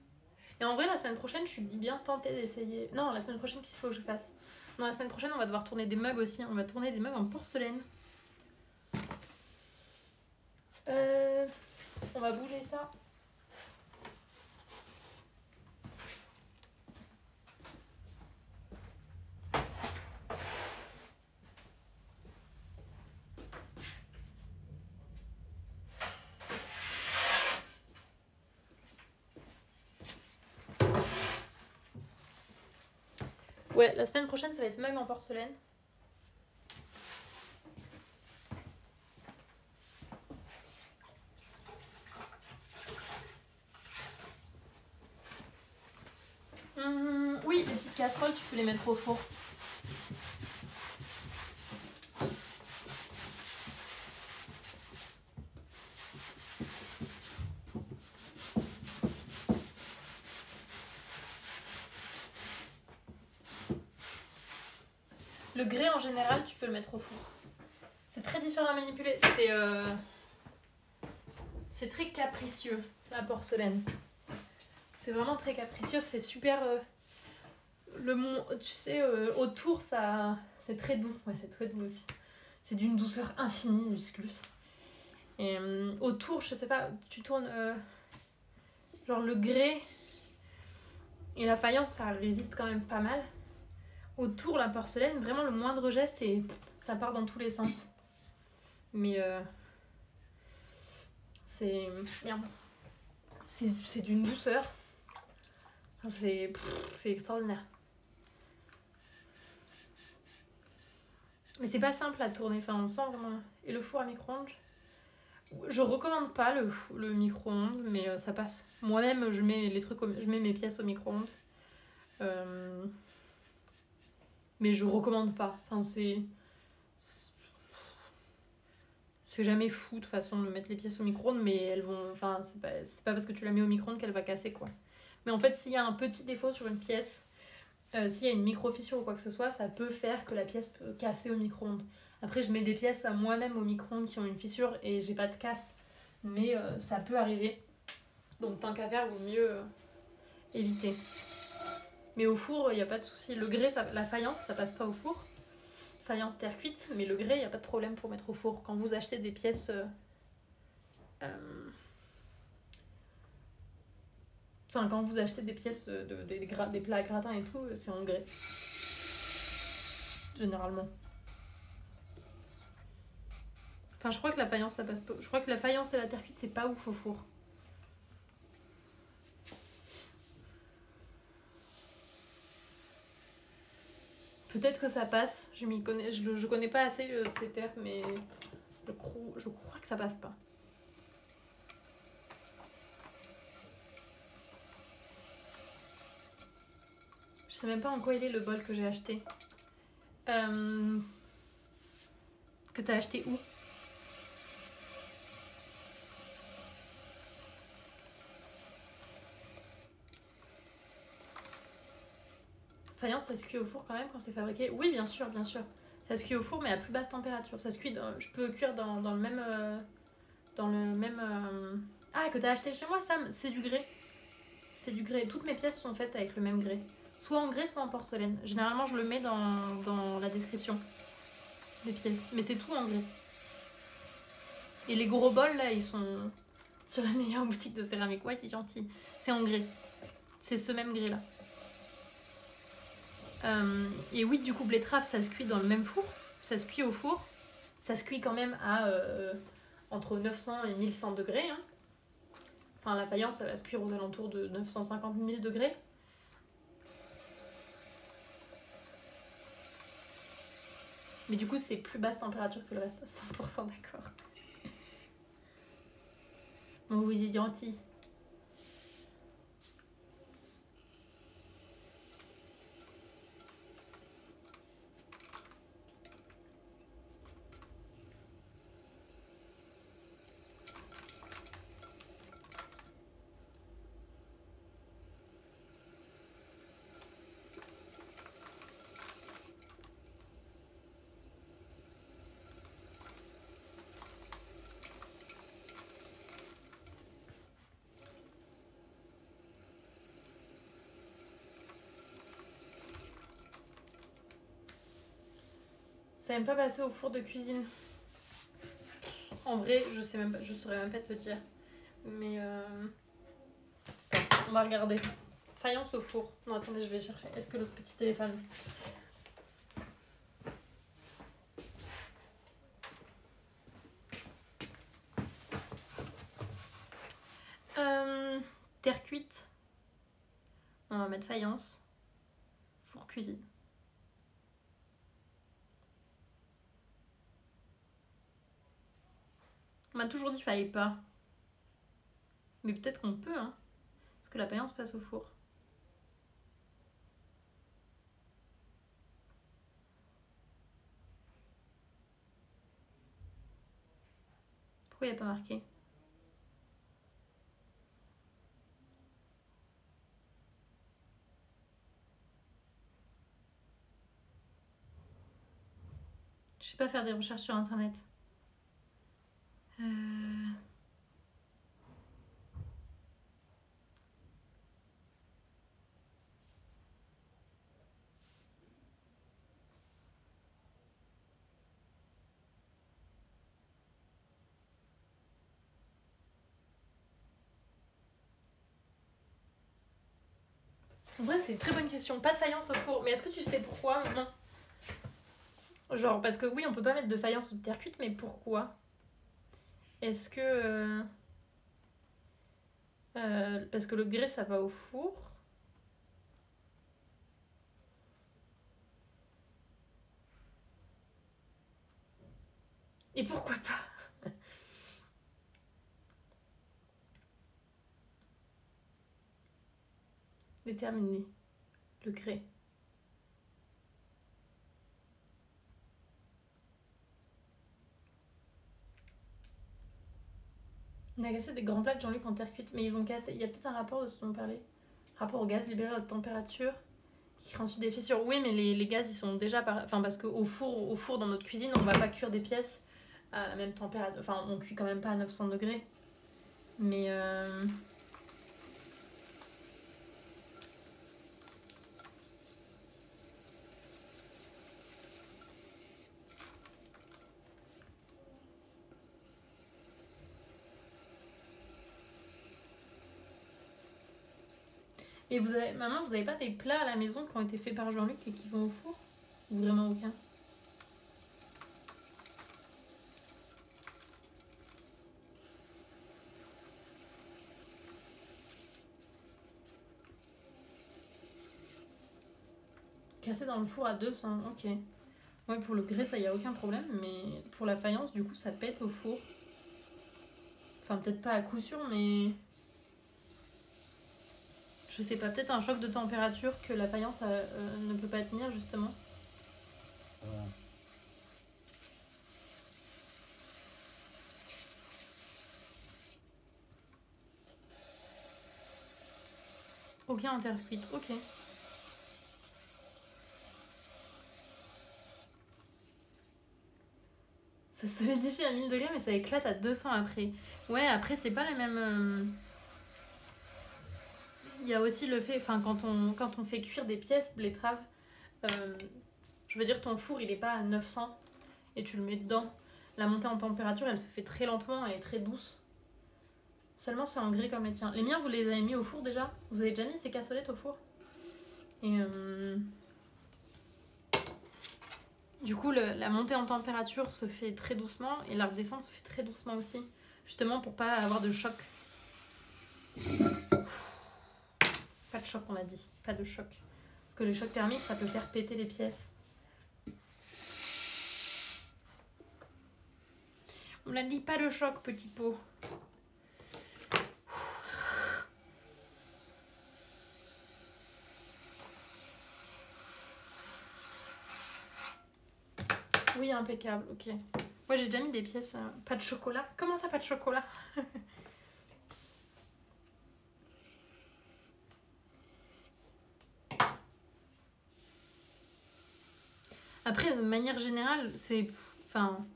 Et en vrai, la semaine prochaine, je suis bien tentée d'essayer... Non, la semaine prochaine, qu'est-ce qu'il faut que je fasse? Non, la semaine prochaine, on va devoir tourner des mugs aussi. On va tourner des mugs en porcelaine. On va bouger ça. Ouais, la semaine prochaine, ça va être mug en porcelaine. Oui, les petites casseroles, tu peux les mettre au four. Le grès, en général, tu peux le mettre au four. C'est très différent à manipuler. C'est très capricieux, la porcelaine. C'est vraiment très capricieux. C'est super... tu sais, autour, ça... C'est très doux. Ouais, c'est très doux aussi. C'est d'une douceur infinie, le musclus. Et autour, je sais pas, tu tournes... genre le grès et la faïence, ça résiste quand même pas mal. Autour, la porcelaine, vraiment le moindre geste et Ça part dans tous les sens. Mais c'est... Merde. C'est d'une douceur. Enfin, c'est extraordinaire. Mais c'est pas simple à tourner. Enfin, on sent vraiment... Et le four à micro-ondes, je recommande pas le micro-ondes, mais ça passe. Moi-même, je mets mes pièces au micro-ondes. Mais je recommande pas. Enfin, c'est jamais fou de toute façon de mettre les pièces au micro-ondes, mais elles vont... Enfin, c'est pas parce que tu la mets au micro-ondes qu'elle va casser, quoi. Mais en fait, s'il y a un petit défaut sur une pièce, s'il y a une micro-fissure ou quoi que ce soit, ça peut faire que la pièce peut casser au micro-ondes. Après, je mets des pièces à moi-même au micro-ondes qui ont une fissure et j'ai pas de casse. Mais ça peut arriver. Donc tant qu'à faire, vaut mieux éviter. Mais au four, il n'y a pas de souci. Le grès, la faïence, ça passe pas au four. Faïence terre cuite, mais le grès, il n'y a pas de problème pour mettre au four. Quand vous achetez des pièces... Enfin, quand vous achetez des pièces, des plats à gratin et tout, c'est en grès. Généralement. Enfin, je crois que la faïence, ça passe pas. Je crois que la faïence et la terre cuite, c'est pas ouf au four. Peut-être que ça passe. Je connais pas assez ces terres, mais je crois que ça passe pas. Je sais même pas en quoi il est le bol que j'ai acheté. Que t'as acheté où? Faïence, ça se cuit au four quand même quand c'est fabriqué? Oui, bien sûr, bien sûr. Ça se cuit au four, mais à plus basse température. Ça se cuit je peux cuire dans le même... Ah, que t'as acheté chez moi, Sam? C'est du grès. C'est du grès. Toutes mes pièces sont faites avec le même grès. Soit en grès, soit en porcelaine. Généralement, je le mets dans la description des pièces. Mais c'est tout en grès. Et les gros bols, là, ils sont sur la meilleure boutique de céramique. Ouais, c'est gentil. C'est en grès. C'est ce même grès-là. Et oui, du coup, betteraves, ça se cuit dans le même four. Ça se cuit au four. Ça se cuit quand même à entre 900 et 1100 degrés. Hein. Enfin, la faïence, ça va se cuire aux alentours de 950 000 degrés. Mais du coup, c'est plus basse température que le reste, à 100% d'accord. Bon, vous y gentil. Ça n'aime pas passer au four de cuisine. En vrai, je saurais même pas te dire. Mais on va regarder. Faïence au four. Non, attendez, je vais chercher. Est-ce que le petit téléphone... Terre cuite. On va mettre faïence. Four cuisine. On m'a toujours dit qu'il fallait pas. Mais peut-être qu'on peut, hein. Parce que la faïence passe au four. Pourquoi il n'y a pas marqué? Je sais pas faire des recherches sur internet. En vrai, c'est une très bonne question. Pas de faïence au four. Mais est-ce que tu sais pourquoi maintenant? Genre, parce que oui, on peut pas mettre de faïence ou de terre cuite, mais pourquoi? Est-ce que... parce que le grès, ça va au four. Et pourquoi pas? Déterminer le grès. On a cassé des grands plats de Jean-Luc en terre cuite, mais ils ont cassé. Il y a peut-être un rapport de ce dont on parlait. Rapport au gaz libéré à haute température qui crée ensuite des fissures. Oui, mais les gaz, ils sont déjà. Enfin, parce qu'au four, dans notre cuisine, on va pas cuire des pièces à la même température. Enfin, on cuit quand même pas à 900 degrés. Mais. Et maman, vous avez pas des plats à la maison qui ont été faits par Jean-Luc et qui vont au four? Ou vraiment aucun? Cassé dans le four à 200, ok. Ouais, pour le grès, ça y a aucun problème, mais pour la faïence, du coup, ça pète au four. Enfin, peut-être pas à coup sûr, mais. Je sais pas, peut-être un choc de température que la faïence ne peut pas tenir, justement. Aucun en terre cuite, ok. Ça solidifie à 1000 degrés, mais ça éclate à 200 après. Ouais, après, c'est pas la même. Il y a aussi le fait, enfin, quand on fait cuire des pièces de betterave, je veux dire, ton four, il est pas à 900 et tu le mets dedans. La montée en température, elle se fait très lentement, elle est très douce. Seulement c'est en grès comme les tiens. Les miens, vous les avez mis au four déjà? Vous avez déjà mis ces cassolettes au four? Et du coup, la montée en température se fait très doucement et la redescente se fait très doucement aussi. Justement pour pas avoir de choc. Pas de choc, on a dit. Pas de choc. Parce que les chocs thermiques, ça peut faire péter les pièces. On a dit pas de choc, petit pot. Oui, impeccable, ok. Moi, j'ai déjà mis des pièces, pas de chocolat. Comment ça, pas de chocolat? Après, de manière générale, c'est... Enfin,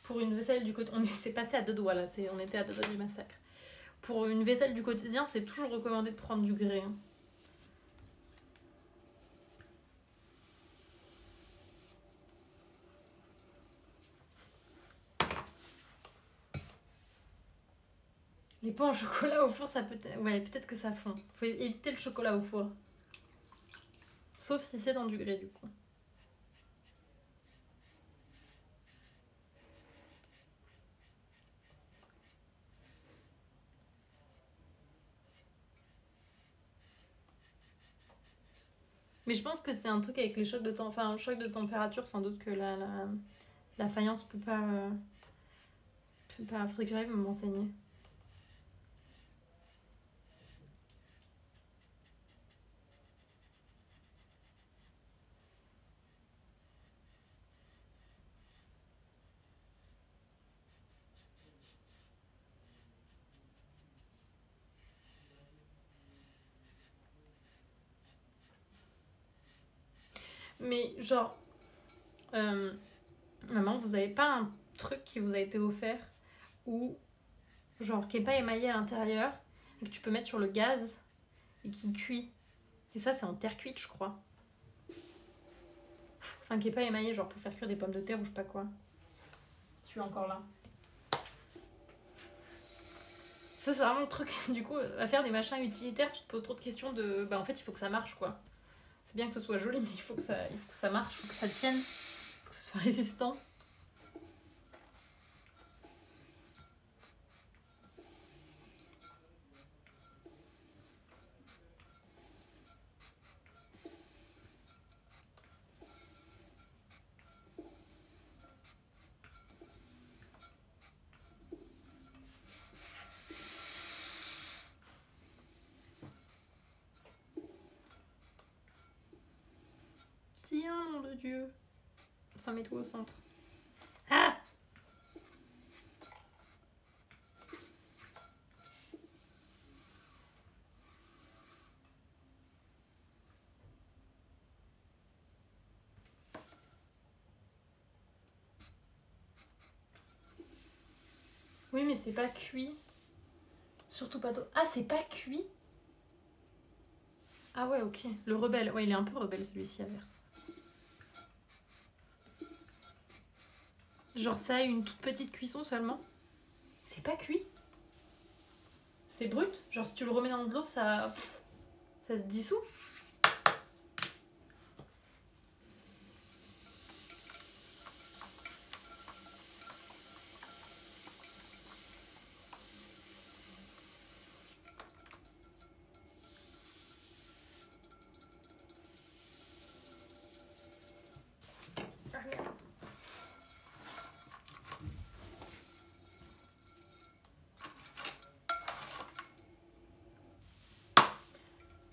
pour une vaisselle du quotidien... C'est passé à deux doigts, là. On était à deux doigts du massacre. Pour une vaisselle du quotidien, c'est toujours recommandé de prendre du grès. Hein. Les pots en chocolat au four, ça peut... Ouais, peut-être que ça fond. Faut éviter le chocolat au four. Sauf si c'est dans du grès, du coup. Mais je pense que c'est un truc avec les chocs de temps... Enfin, un choc de température, sans doute que la faïence peut pas... Faudrait que j'arrive à m'enseigner. Mais genre... maman, vous avez pas un truc qui vous a été offert ou genre qui est pas émaillé à l'intérieur et que tu peux mettre sur le gaz et qui cuit? Et ça, c'est en terre cuite, je crois. Enfin, qui est pas émaillé, genre pour faire cuire des pommes de terre ou je sais pas quoi. Si tu es encore là. Ça, c'est vraiment le truc. Du coup, à faire des machins utilitaires, tu te poses trop de questions de... Bah, en fait, il faut que ça marche, quoi. C'est bien que ce soit joli, mais il faut que ça marche, il faut que ça tienne. que ce soit résistant. Tiens, nom de Dieu. Enfin, mets-toi au centre. Ah! Oui, mais c'est pas cuit. Surtout pas trop. Ah, c'est pas cuit? Ah ouais, ok. Le rebelle. Ouais, il est un peu rebelle celui-ci, Averse. Genre ça a une toute petite cuisson seulement. C'est pas cuit. C'est brut. Genre si tu le remets dans de l'eau, ça se dissout.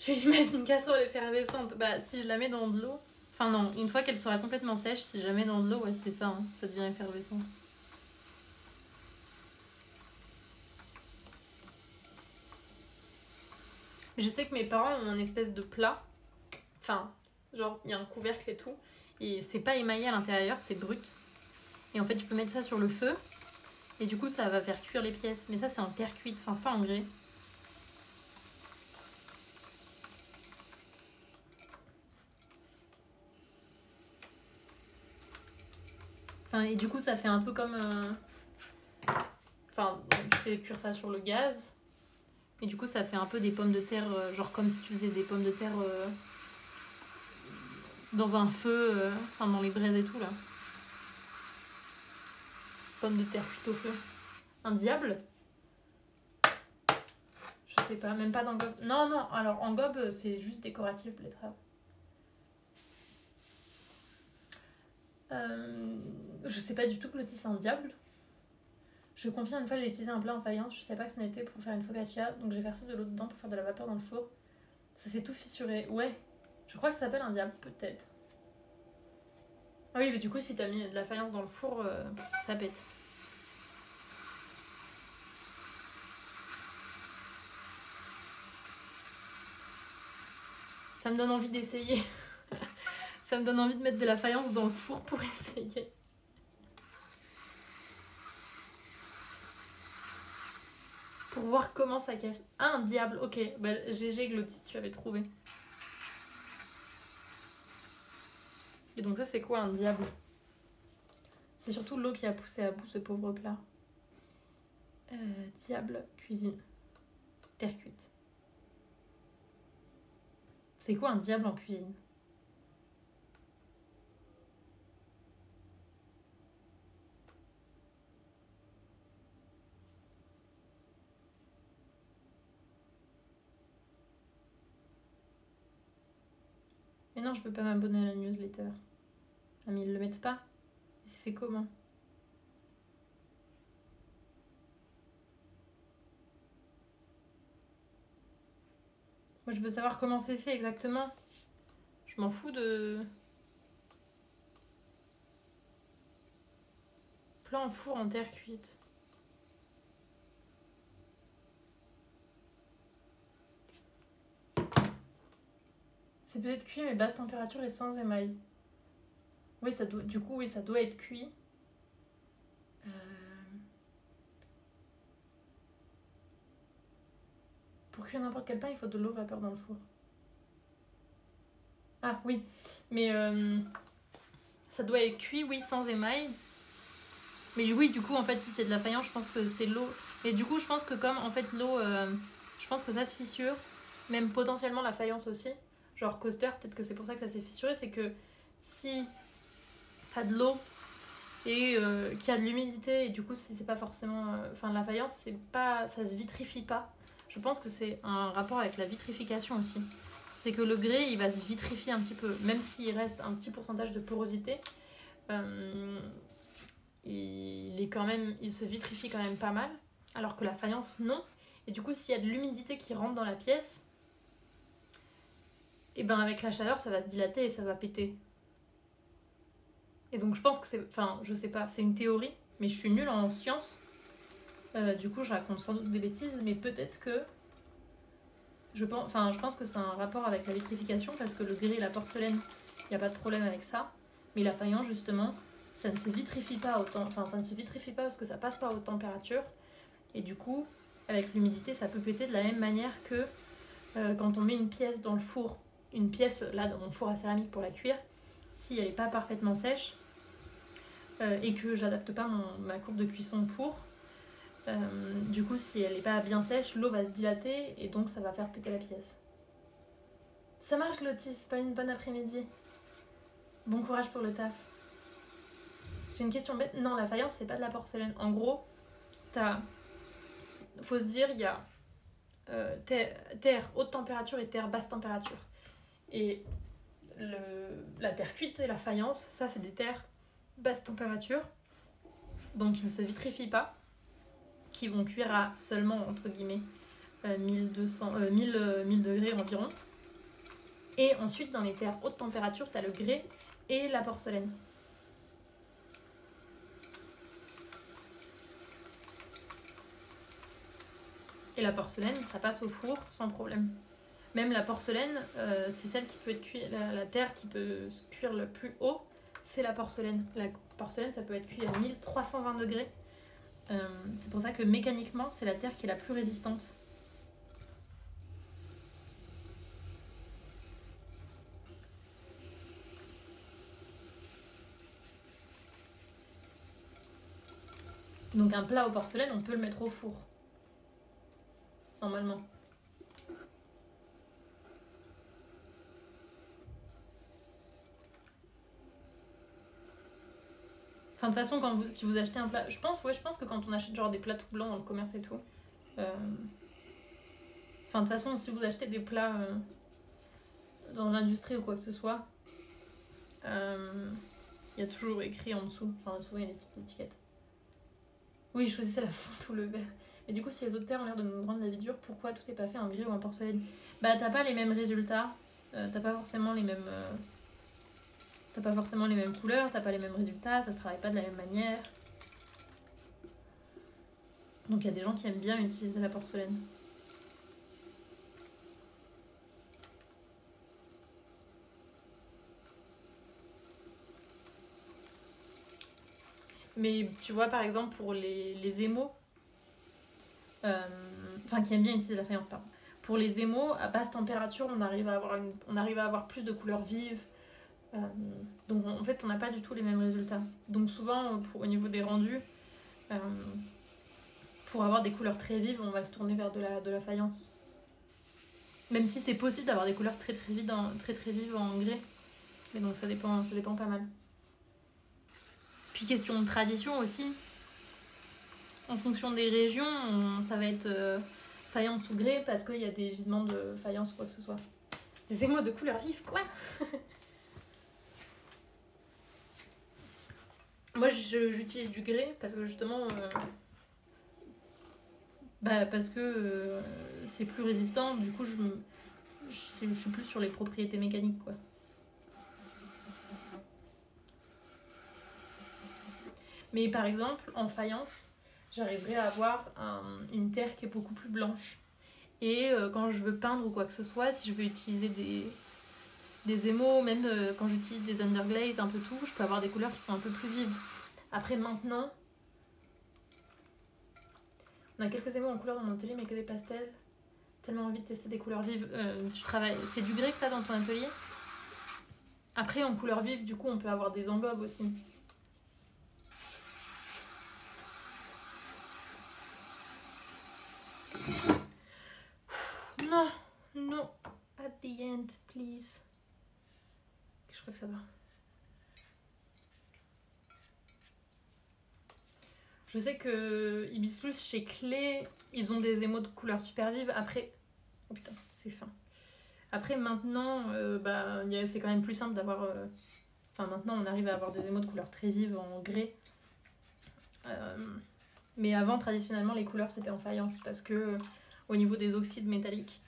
J'imagine une casserole effervescente. Bah, si je la mets dans de l'eau. Enfin, non, une fois qu'elle sera complètement sèche, si je la mets dans de l'eau, ouais, c'est ça, hein, ça devient effervescent. Je sais que mes parents ont une espèce de plat. Enfin, genre, il y a un couvercle et tout. Et c'est pas émaillé à l'intérieur, c'est brut. Et en fait, tu peux mettre ça sur le feu. Et du coup, ça va faire cuire les pièces. Mais ça, c'est en terre cuite. Enfin, c'est pas en grès. Enfin, et du coup, ça fait un peu comme... Enfin, tu fais cuire ça sur le gaz. Et du coup, ça fait un peu des pommes de terre, genre comme si tu faisais des pommes de terre dans un feu, enfin dans les braises et tout, là. Pommes de terre cuites au feu. Un diable? Je sais pas, même pas dans gobe. Non, non, alors en gobe, c'est juste décoratif, betterave. Je sais pas du tout que l'autis c'est un diable. Je confirme, une fois j'ai utilisé un plat en faïence, je savais pas que ça n'était pour faire une focaccia, donc j'ai versé de l'eau dedans pour faire de la vapeur dans le four. Ça s'est tout fissuré. Ouais, je crois que ça s'appelle un diable, peut-être. Ah oui, mais du coup, si t'as mis de la faïence dans le four, ça pète. Ça me donne envie d'essayer. Ça me donne envie de mettre de la faïence dans le four pour essayer. Pour voir comment ça casse. Ah, un diable, ok. Bah, GG Glottis, tu avais trouvé. Et donc ça, c'est quoi un diable? C'est surtout l'eau qui a poussé à bout ce pauvre plat. Diable, cuisine. Terre cuite. C'est quoi un diable en cuisine? Mais non, je veux pas m'abonner à la newsletter. Ah, mais ils le mettent pas. C'est fait comment? Moi, je veux savoir comment c'est fait exactement. Je m'en fous de... Plat en four en terre cuite. C'est peut-être cuit, mais basse température et sans émail. Oui, ça doit... du coup, oui, ça doit être cuit. Pour cuire n'importe quel pain, il faut de l'eau vapeur dans le four. Ah oui, mais ça doit être cuit, oui, sans émail. Mais oui, du coup, en fait, si c'est de la faïence, je pense que c'est l'eau. Et du coup, je pense que comme, en fait, l'eau, je pense que ça se fissure. Même potentiellement la faïence aussi. Genre coaster, peut-être que c'est pour ça que ça s'est fissuré. C'est que si t'as de l'eau et qu'il y a de l'humidité, et du coup c'est pas forcément... Enfin la faïence, c'est pas, ça se vitrifie pas. Je pense que c'est un rapport avec la vitrification aussi. C'est que le grès, il va se vitrifier un petit peu, même s'il reste un petit pourcentage de porosité, il se vitrifie quand même pas mal, alors que la faïence, non. Et du coup, s'il y a de l'humidité qui rentre dans la pièce, et ben avec la chaleur, ça va se dilater et ça va péter. Et donc je pense que c'est... Enfin, je sais pas, c'est une théorie, mais je suis nulle en sciences. Du coup, je raconte sans doute des bêtises, mais peut-être que... je pense que c'est un rapport avec la vitrification, parce que le grès et la porcelaine, il n'y a pas de problème avec ça. Mais la faïence, justement, ça ne se vitrifie pas autant. Enfin, ça ne se vitrifie pas parce que ça passe pas aux températures. Et du coup, avec l'humidité, ça peut péter de la même manière que quand on met une pièce dans le four. Une pièce, là, dans mon four à céramique pour la cuire, si elle n'est pas parfaitement sèche, et que j'adapte pas ma courbe de cuisson pour, du coup, si elle n'est pas bien sèche, l'eau va se dilater et donc ça va faire péter la pièce. Ça marche, Glotis, pas une bonne après-midi. Bon courage pour le taf. J'ai une question bête. Non, la faïence, c'est pas de la porcelaine. En gros, faut se dire, il y a terre haute température et terre basse température. Et la terre cuite et la faïence, ça, c'est des terres basse température, donc qui ne se vitrifient pas, qui vont cuire à seulement, entre guillemets, 1000 degrés environ. Et ensuite, dans les terres haute température, tu as le grès et la porcelaine. Et la porcelaine, ça passe au four sans problème. Même la porcelaine, c'est celle qui peut être cuite, la terre qui peut se cuire le plus haut, c'est la porcelaine. La porcelaine, ça peut être cuit à 1320 degrés. C'est pour ça que mécaniquement, c'est la terre qui est la plus résistante. Donc un plat au porcelaine, on peut le mettre au four. Normalement. Enfin, de toute façon, si vous achetez un plat... Je pense que quand on achète genre des plats tout blancs dans le commerce et tout... Enfin, de toute façon, si vous achetez des plats dans l'industrie ou quoi que ce soit, il y a toujours écrit en dessous. Enfin, souvent, il y a des petites étiquettes. Oui, je choisissais la fonte ou le verre. Mais du coup, si les autres terres ont l'air de nous rendre la vie dure, pourquoi tout est pas fait en grès ou en porcelaine? Bah, t'as pas les mêmes résultats. T'as pas forcément les mêmes... T'as pas forcément les mêmes couleurs, t'as pas les mêmes résultats, ça se travaille pas de la même manière. Donc il y a des gens qui aiment bien utiliser la porcelaine. Mais tu vois, par exemple, pour les émaux, enfin qui aiment bien utiliser la faïence, pardon. Pour les émaux, à basse température, on arrive à avoir plus de couleurs vives. Donc en fait, on n'a pas du tout les mêmes résultats. Donc souvent, au niveau des rendus, pour avoir des couleurs très vives, on va se tourner vers de la faïence. Même si c'est possible d'avoir des couleurs très vives en grès. Mais donc ça dépend pas mal. Puis question de tradition aussi. En fonction des régions, ça va être faïence ou grès parce qu'il y a des gisements de faïence ou quoi que ce soit. Des émaux de couleurs vives, quoi. Moi, j'utilise du grès parce que justement... parce que c'est plus résistant. Du coup, je suis plus sur les propriétés mécaniques, quoi. Mais par exemple, en faïence, j'arriverai à avoir une terre qui est beaucoup plus blanche. Et quand je veux peindre ou quoi que ce soit, si je veux utiliser des émaux, même quand j'utilise des underglaze, un peu tout, je peux avoir des couleurs qui sont un peu plus vives. Après maintenant, on a quelques émaux en couleur dans mon atelier, mais que des pastels. Tellement envie de tester des couleurs vives. Tu travailles... C'est du grès que tu as dans ton atelier? Après, en couleur vive, du coup, on peut avoir des embobes aussi. Non, at the end, please. Je crois que ça va. Je sais que Hibiscus, chez Clé, ils ont des émaux de couleurs super vives. Après... Oh putain, c'est fin. Après, maintenant, c'est quand même plus simple d'avoir... Enfin, maintenant, on arrive à avoir des émaux de couleurs très vives en grès. Mais avant, traditionnellement, les couleurs, c'était en faïence. Parce que au niveau des oxydes métalliques,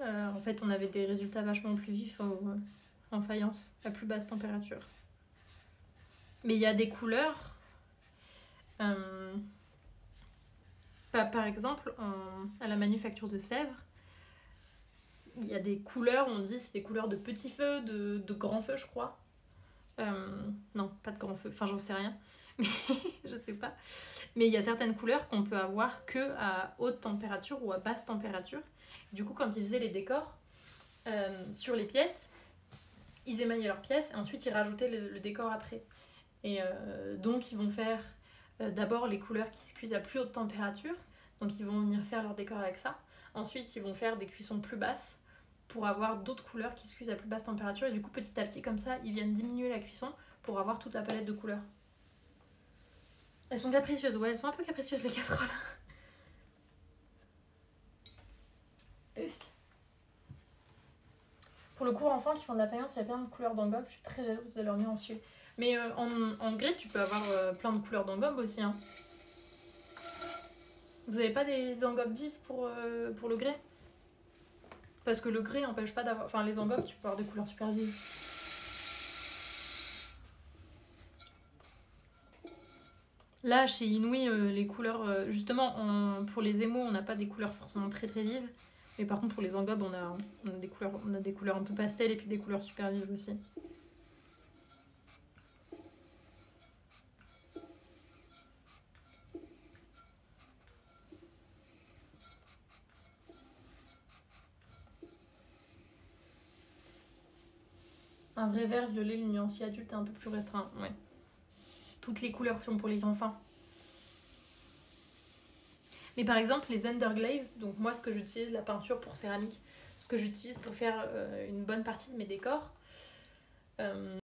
en fait, on avait des résultats vachement plus vifs en faïence, à plus basse température. Mais il y a des couleurs... par exemple, à la manufacture de Sèvres, il y a des couleurs, on dit c'est des couleurs de petit feu, de grand feu, je crois. Non, pas de grand feu, enfin j'en sais rien, mais je sais pas. Mais il y a certaines couleurs qu'on peut avoir que à haute température ou à basse température. Du coup, quand ils faisaient les décors sur les pièces, ils émaillaient leurs pièces et ensuite ils rajoutaient le décor après. Et donc ils vont faire d'abord les couleurs qui se cuisent à plus haute température, donc ils vont venir faire leur décor avec ça. Ensuite, ils vont faire des cuissons plus basses pour avoir d'autres couleurs qui se cuisent à plus basse température. Et du coup, petit à petit, comme ça, ils viennent diminuer la cuisson pour avoir toute la palette de couleurs. Elles sont capricieuses, ouais, elles sont un peu capricieuses les casseroles. Pour le cours enfant qui font de la faïence, il y a plein de couleurs d'engobe. Je suis très jalouse de leur nuancier. Mais en grès, tu peux avoir plein de couleurs d'engobe aussi. Hein. Vous avez pas des engobes vives pour le grès? Parce que le grès n'empêche pas d'avoir... Enfin, les engobes, tu peux avoir des couleurs super vives. Là, chez Inouï, les couleurs... justement, pour les émaux, on n'a pas des couleurs forcément très très vives. Mais par contre, pour les engobes, on a des couleurs un peu pastel et puis des couleurs super vives aussi. Un vrai vert violet, le nuancier adulte est un peu plus restreint, ouais. Toutes les couleurs sont pour les enfants. Mais par exemple, les underglaze, donc moi ce que j'utilise, la peinture pour céramique, ce que j'utilise pour faire une bonne partie de mes décors,